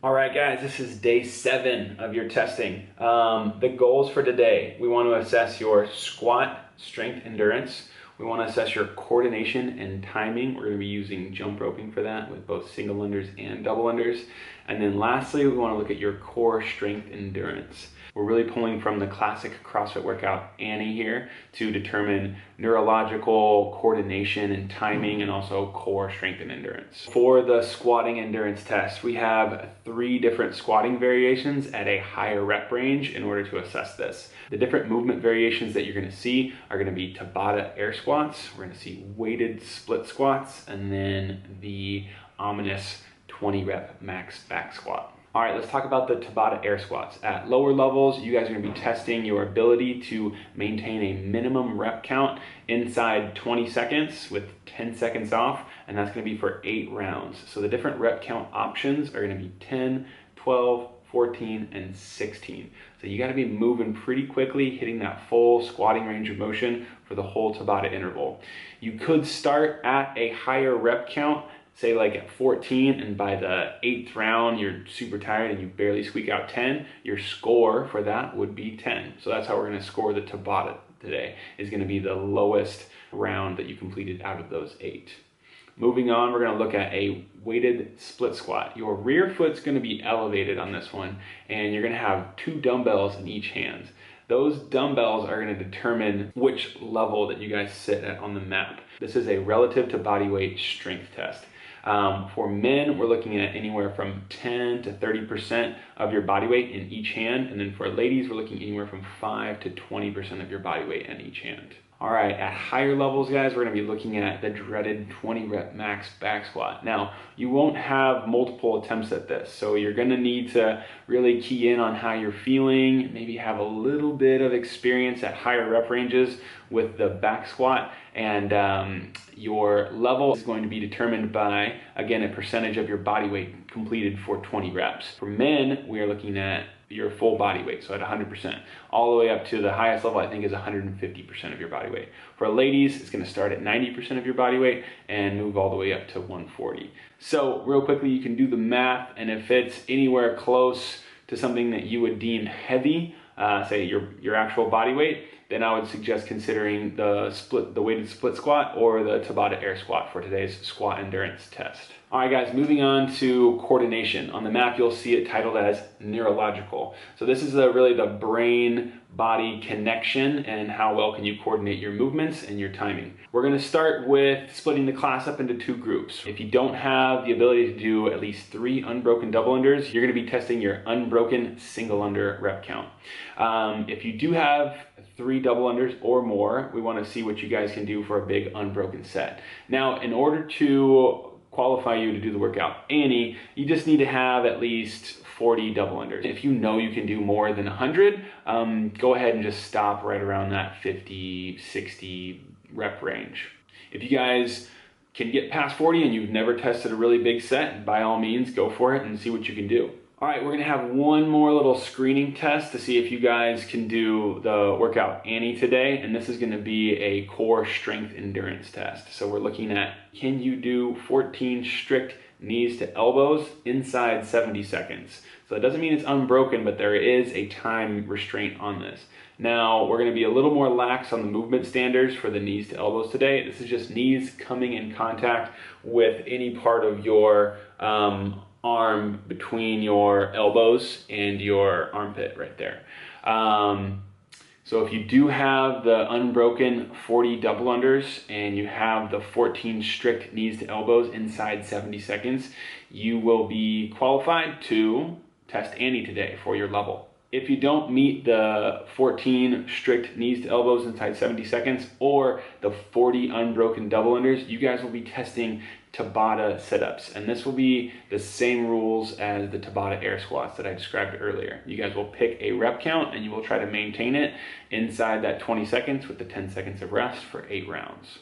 All right, guys, this is day 7 of your testing. The goals for today, we want to assess your squat strength endurance. We want to assess your coordination and timing. We're going to be using jump roping for that with both single unders and double unders. And then lastly, we want to look at your core strength endurance. We're really pulling from the classic CrossFit workout Annie here to determine neurological coordination and timing and also core strength and endurance. For the squatting endurance test, we have 3 different squatting variations at a higher rep range in order to assess this. The different movement variations that you're going to see are going to be Tabata air squats, we're going to see weighted split squats, and then the ominous 20 rep max back squat. All right, let's talk about the Tabata air squats. At lower levels, you guys are going to be testing your ability to maintain a minimum rep count inside 20 seconds with 10 seconds off, and that's going to be for 8 rounds. So the different rep count options are going to be 10, 12, 14, and 16. So you got to be moving pretty quickly, hitting that full squatting range of motion for the whole Tabata interval. You could start at a higher rep count, say like at 14, and by the 8th round you're super tired and you barely squeak out 10, your score for that would be 10. So that's how we're going to score the Tabata today, is going to be the lowest round that you completed out of those 8. Moving on, we're going to look at a weighted split squat. Your rear foot's going to be elevated on this one, and you're going to have 2 dumbbells in each hand. Those dumbbells are going to determine which level that you guys sit at on the map. This is a relative to body weight strength test. For men, we're looking at anywhere from 10 to 30% of your body weight in each hand. And then for ladies, we're looking anywhere from 5 to 20% of your body weight in each hand. All right, at higher levels, guys, we're gonna be looking at the dreaded 20 rep max back squat. Now, you won't have multiple attempts at this, so you're gonna need to really key in on how you're feeling, maybe have a little bit of experience at higher rep ranges with the back squat, and your level is going to be determined by, again, a percentage of your body weight completed for 20 reps. For men, we are looking at your full body weight, so at 100%, all the way up to the highest level, I think, is 150% of your body weight. For ladies, it's going to start at 90% of your body weight and move all the way up to 140. So real quickly, you can do the math, and if it's anywhere close to something that you would deem heavy, say your actual body weight, then I would suggest considering the weighted split squat or the Tabata air squat for today's squat endurance test. All right, guys, moving on to coordination. On the map, you'll see it titled as neurological. So this is really the brain-body connection and how well can you coordinate your movements and your timing. We're gonna start with splitting the class up into 2 groups. If you don't have the ability to do at least 3 unbroken double unders, you're gonna be testing your unbroken single under rep count. If you do have 3 double unders or more, we wanna see what you guys can do for a big unbroken set. Now, in order to qualify you to do the workout Annie, you just need to have at least 40 double unders. If you know you can do more than 100, go ahead and just stop right around that 50, 60 rep range. If you guys can get past 40 and you've never tested a really big set, by all means, go for it and see what you can do. All right, we're gonna have one more little screening test to see if you guys can do the workout Annie today, and this is gonna be a core strength endurance test. So we're looking at, can you do 14 strict knees to elbows inside 70 seconds? So it doesn't mean it's unbroken, but there is a time restraint on this. Now, we're gonna be a little more lax on the movement standards for the knees to elbows today. This is just knees coming in contact with any part of your arm between your elbows and your armpit right there. So if you do have the unbroken 40 double unders and you have the 14 strict knees to elbows inside 70 seconds, you will be qualified to test Annie today for your level. If you don't meet the 14 strict knees to elbows inside 70 seconds or the 40 unbroken double unders, you guys will be testing Tabata sit-ups, and this will be the same rules as the Tabata air squats that I described earlier. You guys will pick a rep count and you will try to maintain it inside that 20 seconds with the 10 seconds of rest for 8 rounds.